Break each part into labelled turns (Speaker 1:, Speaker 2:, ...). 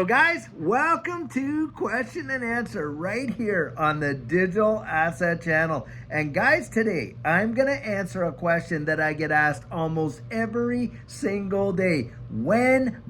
Speaker 1: So guys, welcome to question and answer right here on the Digital Asset Channel. And guys, today I'm going to answer a question that I get asked almost every single day. When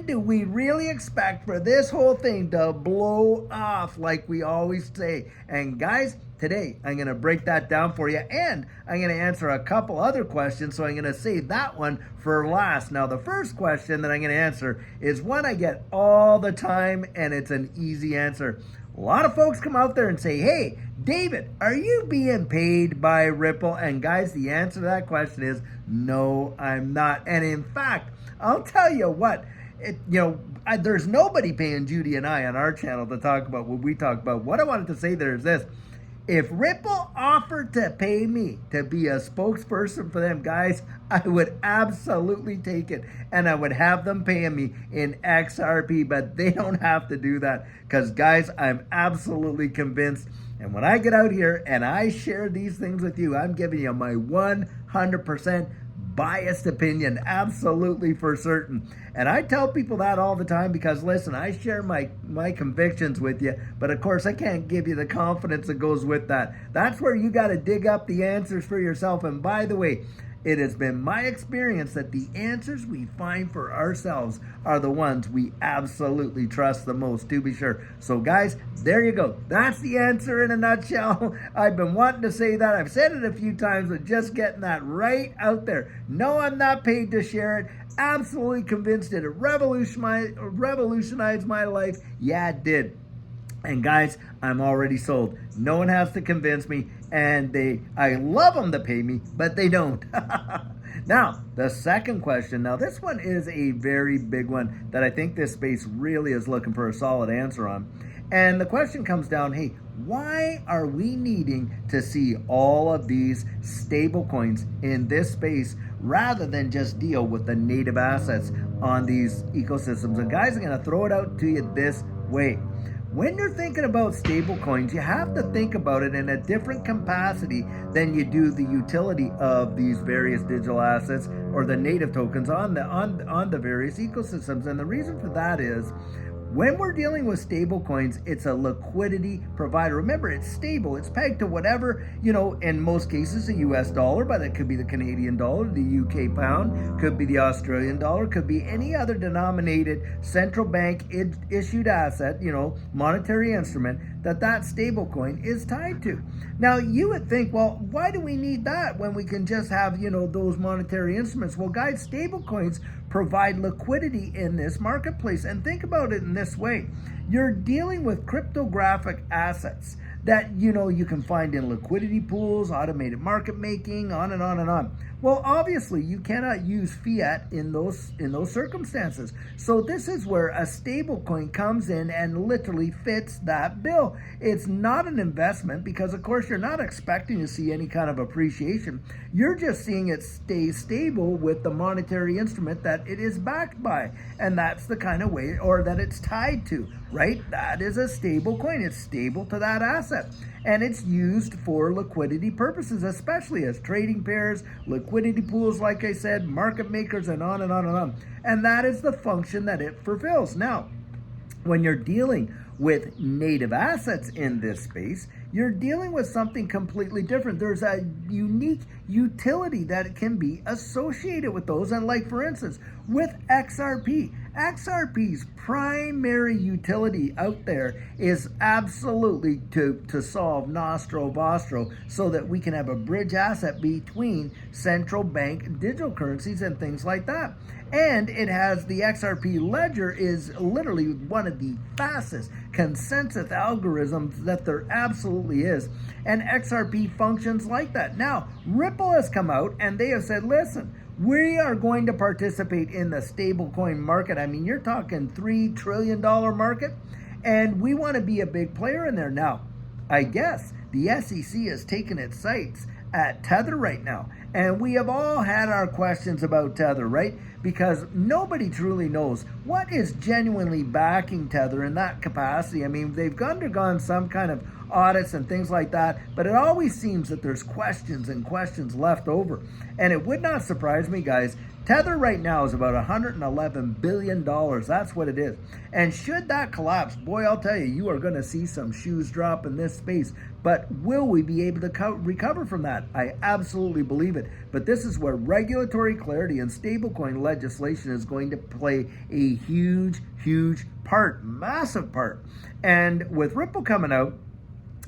Speaker 1: do we really expect for this whole thing to blow off like we always say? And guys, today I'm going to break that down for you, and I'm going to answer a couple other questions, so I'm going to save that one for last. Now, the first question that I'm going to answer is one I get all the time, and it's an easy answer. A lot of folks come out there and say, hey, David, are you being paid by Ripple? And guys, the answer to that question is no, I'm not. And in fact, I'll tell you what, there's nobody paying Judy and I on our channel to talk about what we talk about. What I wanted to say there is this. If Ripple offered to pay me to be a spokesperson for them, guys, I would absolutely take it. And I would have them paying me in XRP, but they don't have to do that. Because, guys, I'm absolutely convinced. And when I get out here and I share these things with you, I'm giving you my 100% biased opinion, absolutely for certain. And I tell people that all the time because, listen, I share my convictions with you, but of course I can't give you the confidence that goes with that. That's where you got to dig up the answers for yourself. And by the way, it has been my experience that the answers we find for ourselves are the ones we absolutely trust the most, to be sure. So guys, there you go. That's the answer in a nutshell. I've been wanting to say that. I've said it a few times, but just getting that right out there. No, I'm not paid to share it. Absolutely convinced it revolutionized my life. Yeah, it did. And guys, I'm already sold. No one has to convince me, and I love them to pay me, but they don't. Now, the second question. Now, this one is a very big one that I think this space really is looking for a solid answer on. And the question comes down, hey, why are we needing to see all of these stable coins in this space rather than just deal with the native assets on these ecosystems? And guys, I'm going to throw it out to you this way. When you're thinking about stable coins, you have to think about it in a different capacity than you do the utility of these various digital assets or the native tokens on the various ecosystems. And the reason for that is, when we're dealing with stable coins, it's a liquidity provider. Remember, it's stable. It's pegged to whatever, in most cases, the US dollar, but it could be the Canadian dollar, the UK pound, could be the Australian dollar, could be any other denominated central bank issued asset, monetary instrument that stable coin is tied to. Now, you would think, well, why do we need that when we can just have, those monetary instruments? Well, guys, stable coins provide liquidity in this marketplace. And think about it in this way. You're dealing with cryptographic assets that, you can find in liquidity pools, automated market making, on and on and on. Well, obviously, you cannot use fiat in those circumstances. So this is where a stable coin comes in and literally fits that bill. It's not an investment because, of course, you're not expecting to see any kind of appreciation. You're just seeing it stay stable with the monetary instrument that it is backed by. And that's the kind of way, or that it's tied to, right? That is a stable coin. It's stable to that asset. And it's used for liquidity purposes, especially as trading pairs, liquidity pools, like I said, market makers, and on and on and on. And that is the function that it fulfills. Now, when you're dealing with native assets in this space, you're dealing with something completely different. There's a unique utility that can be associated with those. And like, for instance, with XRP's primary utility out there is absolutely to solve nostro vostro, so that we can have a bridge asset between central bank digital currencies and things like that. And it has the XRP ledger is literally one of the fastest consensus algorithms that there absolutely is. And XRP functions like that. Now, Ripple has come out and they have said, listen, we are going to participate in the stablecoin market. I mean, you're talking $3 trillion market, and we want to be a big player in there. Now, I guess the SEC has taken its sights at Tether right now. And we have all had our questions about Tether, right? Because nobody truly knows what is genuinely backing Tether in that capacity. I mean, they've undergone some kind of audits and things like that, but it always seems that there's questions and questions left over. And it would not surprise me, guys, Tether right now is about $111 billion. That's what it is. And should that collapse, boy, I'll tell you, you are going to see some shoes drop in this space. But will we be able to recover from that? I absolutely believe it. But this is where regulatory clarity and stablecoin legislation is going to play a huge, huge part, massive part. And with Ripple coming out,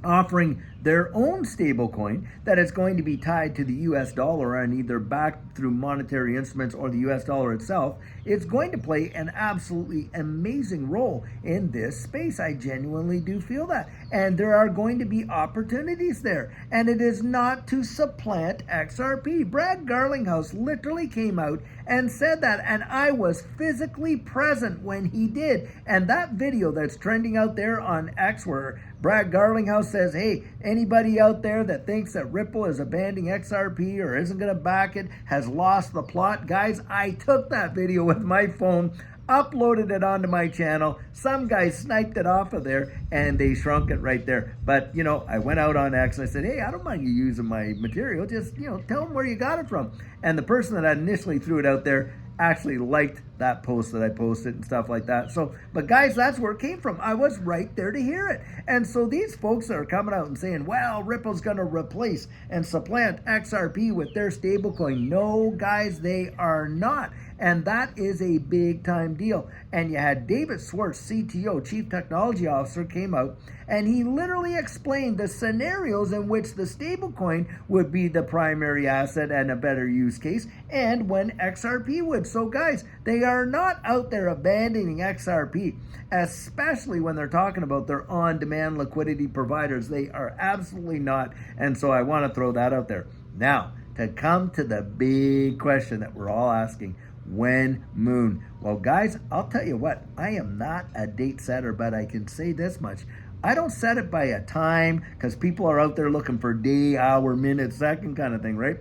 Speaker 1: offering their own stablecoin that is going to be tied to the US dollar and either backed through monetary instruments or the US dollar itself, it's going to play an absolutely amazing role in this space. I genuinely do feel that. And there are going to be opportunities there. And it is not to supplant XRP. Brad Garlinghouse literally came out and said that, and I was physically present when he did. And that video that's trending out there on X where Brad Garlinghouse says, hey, anybody out there that thinks that Ripple is abandoning XRP or isn't going to back it has lost the plot. Guys, I took that video with my phone, uploaded it onto my channel. Some guy sniped it off of there and they shrunk it right there. But, you know, I went out on X and I said, hey, I don't mind you using my material. Just, you know, tell them where you got it from. And the person that initially threw it out there actually liked that post that I posted and stuff like that. So, but guys, that's where it came from. I was right there to hear it. And so these folks that are coming out and saying, well, Ripple's going to replace and supplant XRP with their stablecoin. No, guys, they are not. And that is a big time deal. And you had David Schwartz, CTO, Chief Technology Officer, came out and he literally explained the scenarios in which the stablecoin would be the primary asset and a better use case, and when XRP would. So guys, they are not out there abandoning XRP, especially when they're talking about their on-demand liquidity providers. They are absolutely not. And so I want to throw that out there. Now, to come to the big question that we're all asking, when moon? Well, guys, I'll tell you what, I am not a date setter, but I can say this much. I don't set it by a time because people are out there looking for day, hour, minute, second kind of thing, right?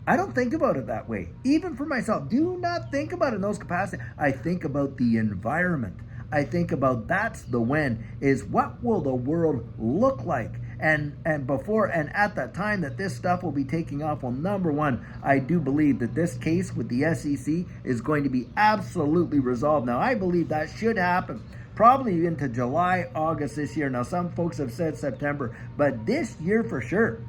Speaker 1: I don't think about it that way. Even for myself, do not think about it in those capacities. I think about the environment. I think about that's the when, is what will the world look like? And before and at that time that this stuff will be taking off. Well, number one, I do believe that this case with the SEC is going to be absolutely resolved. Now, I believe that should happen probably into July, August this year. Now, some folks have said September, but this year for sure.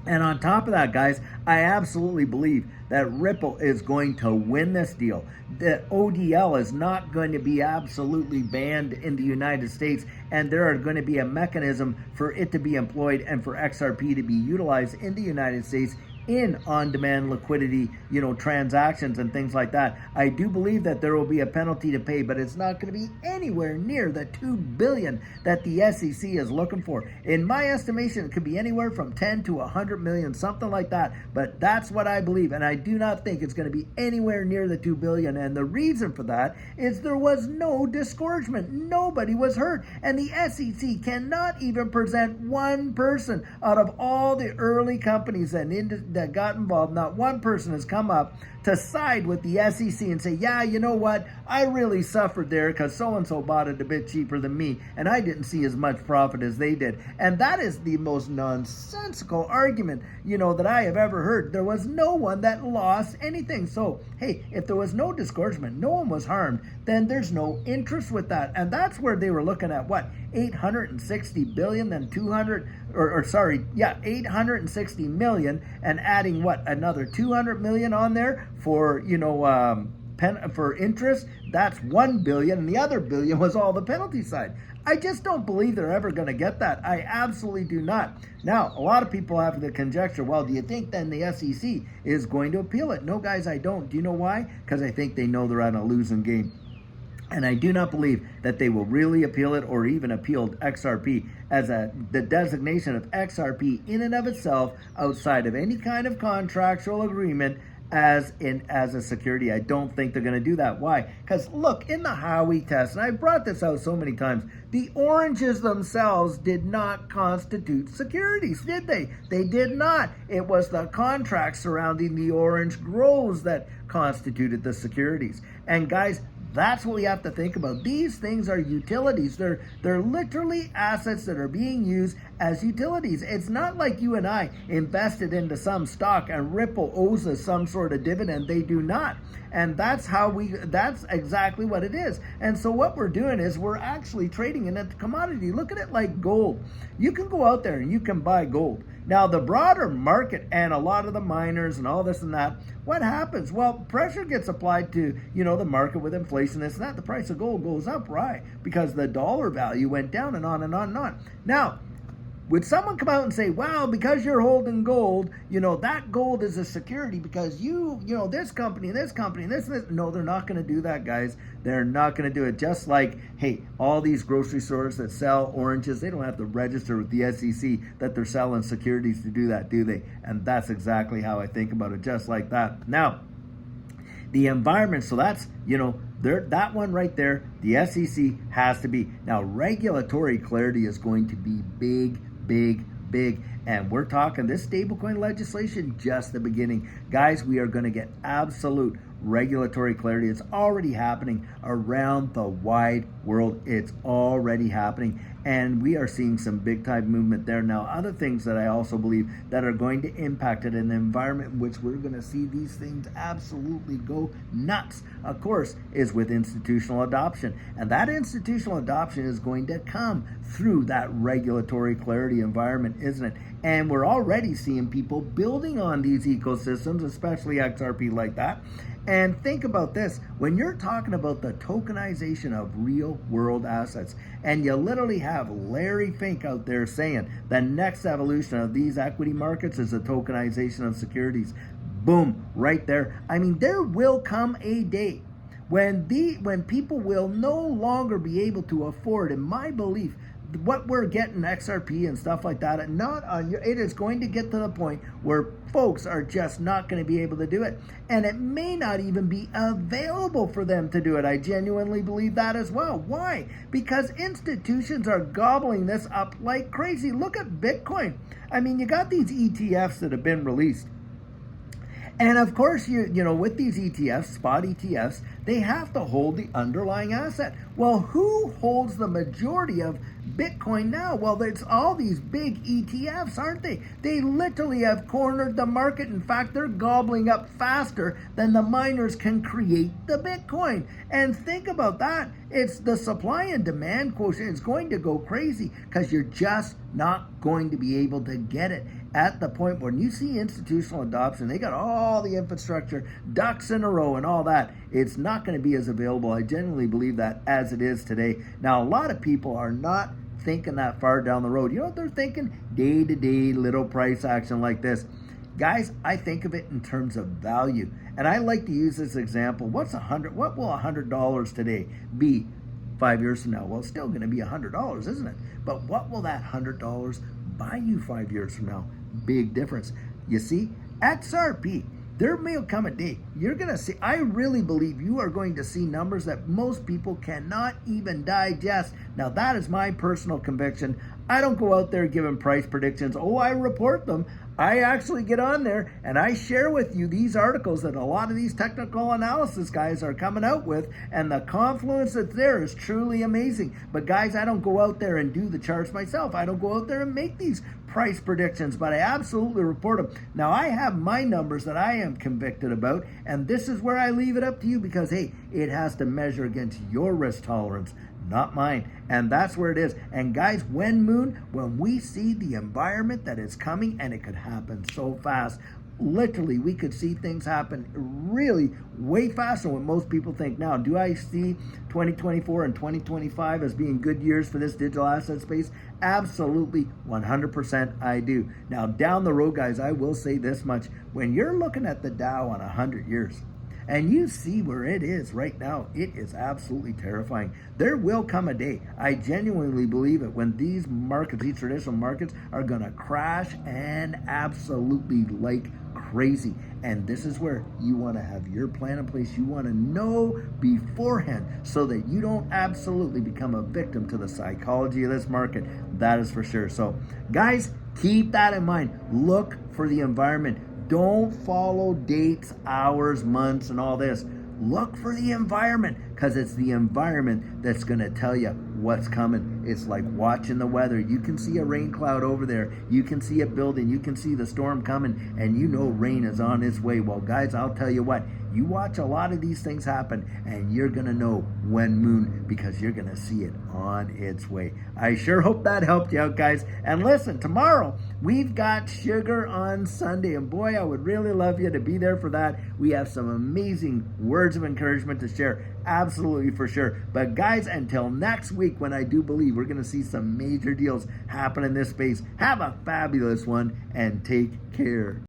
Speaker 1: And on top of that, guys, I absolutely believe that Ripple is going to win this deal. The ODL is not going to be absolutely banned in the United States, and there are going to be a mechanism for it to be employed and for XRP to be utilized in the United States in on-demand liquidity, transactions and things like that. I do believe that there will be a penalty to pay, but it's not going to be anywhere near the $2 billion that the SEC is looking for. In my estimation, it could be anywhere from 10 to 100 million, something like that. But that's what I believe, and I do not think it's going to be anywhere near the $2 billion. And the reason for that is there was no disgorgement. Nobody was hurt, and the SEC cannot even present one person out of all the early companies that got involved. Not one person has come up to side with the SEC and say, yeah, you know what, I really suffered there because so-and-so bought it a bit cheaper than me and I didn't see as much profit as they did. And that is the most nonsensical argument, that I have ever heard. There was no one that lost anything. So, hey, if there was no disgorgement, no one was harmed, then there's no interest with that. And that's where they were looking at, what, 860 billion, then 860 million, and adding what, another 200 million on there for for interest. That's 1 billion, and the other billion was all the penalty side. I just don't believe they're ever going to get that. I absolutely do not. Now, a lot of people have the conjecture, well, do you think then the SEC is going to appeal it? No, guys, I don't. Do you know why? Because I think they know they're on a losing game. And I do not believe that they will really appeal it or even appeal XRP as the designation of XRP in and of itself outside of any kind of contractual agreement as a security. I don't think they're going to do that. Why? Because look, in the Howey test, and I brought this out so many times, the oranges themselves did not constitute securities, did they? They did not. It was the contracts surrounding the orange grows that constituted the securities. And guys, That's what we have to think about. These things are utilities. They're literally assets that are being used as utilities. It's not like you and I invested into some stock and Ripple owes us some sort of dividend. They do not. And that's exactly what it is. And so what we're doing is we're actually trading in a commodity. Look at it like gold. You can go out there and you can buy gold. Now, the broader market and a lot of the miners and all this and that, what happens? Well, pressure gets applied to, the market with inflation, this and that. The price of gold goes up, right? Because the dollar value went down and on and on and on. Now, would someone come out and say, well, because you're holding gold, that gold is a security because this company, this. No, they're not going to do that, guys. They're not going to do it. Just like, hey, all these grocery stores that sell oranges, they don't have to register with the SEC that they're selling securities to do that, do they? And that's exactly how I think about it, just like that. Now, the environment, so that's, that one right there, the SEC has to be. Now, regulatory clarity is going to be big. And we're talking this stablecoin legislation, just the beginning. Guys, we are going to get absolute regulatory clarity. It's already happening around the wide world. It's already happening. And we are seeing some big time movement there. Now, other things that I also believe that are going to impact it in an environment in which we're going to see these things absolutely go nuts, of course, is with institutional adoption. And that institutional adoption is going to come through that regulatory clarity environment, isn't it? And we're already seeing people building on these ecosystems, especially XRP like that. And think about this, when you're talking about the tokenization of real world assets, and you literally have Larry Fink out there saying the next evolution of these equity markets is the tokenization of securities. Boom, right there. I mean, there will come a day when people will no longer be able to afford, in my belief, what we're getting XRP and stuff like that, it is going to get to the point where folks are just not going to be able to do it, and it may not even be available for them to do it. I genuinely believe that as well. Why? Because institutions are gobbling this up like crazy. Look at Bitcoin. I mean, you got these ETFs that have been released. And of course, with these ETFs, spot ETFs, they have to hold the underlying asset. Well, who holds the majority of Bitcoin now? Well, it's all these big ETFs, aren't they? They literally have cornered the market. In fact, they're gobbling up faster than the miners can create the Bitcoin. And think about that. It's the supply and demand quotient is going to go crazy because you're just not going to be able to get it at the point when you see institutional adoption. They got all the infrastructure, ducks in a row and all that. It's not going to be as available. I genuinely believe that as it is today. Now, a lot of people are not thinking that far down the road. You know what they're thinking? Day-to-day little price action like this. Guys, I think of it in terms of value. And I like to use this example. What will $100 today be 5 years from now? Well, it's still going to be $100, isn't it? But what will that $100 buy you 5 years from now? Big difference. You see, XRP, there may come a day you're going to see, I really believe you are going to see numbers that most people cannot even digest. Now, that is my personal conviction. I don't go out there giving price predictions. Oh, I report them. I actually get on there and I share with you these articles that a lot of these technical analysis guys are coming out with, and the confluence that's there is truly amazing. But guys, I don't go out there and do the charts myself. I don't go out there and make these price predictions, but I absolutely report them. Now, I have my numbers that I am convicted about, and this is where I leave it up to you because, hey, it has to measure against your risk tolerance, not mine. And that's where it is. And guys, when we see the environment that is coming, and it could happen so fast, literally we could see things happen really way faster than what most people think. Now, do I see 2024 and 2025 as being good years for this digital asset space? Absolutely, 100% I do. Now, down the road, guys, I will say this much. When you're looking at the Dow on 100 years, and you see where it is right now, it is absolutely terrifying. There will come a day, I genuinely believe it, when these markets, these traditional markets, are going to crash and absolutely like crazy. And this is where you want to have your plan in place. You want to know beforehand so that you don't absolutely become a victim to the psychology of this market. That is for sure. So, guys, keep that in mind. Look for the environment. Don't follow dates, hours, months, and all this. look for the environment, because it's the environment that's going to tell you what's coming. It's like watching the weather. You can see a rain cloud over there. You can see it building. You can see the storm coming, and you know rain is on its way. Well, guys, I'll tell you what. You watch a lot of these things happen, and you're going to know when moon, because you're going to see it on its way. I sure hope that helped you out, guys. And listen, tomorrow we've got Sugar on Sunday, and boy, I would really love you to be there for that. We have some amazing words of encouragement to share, absolutely for sure. But guys, until next week, when I do believe we're going to see some major deals happen in this space, have a fabulous one and take care.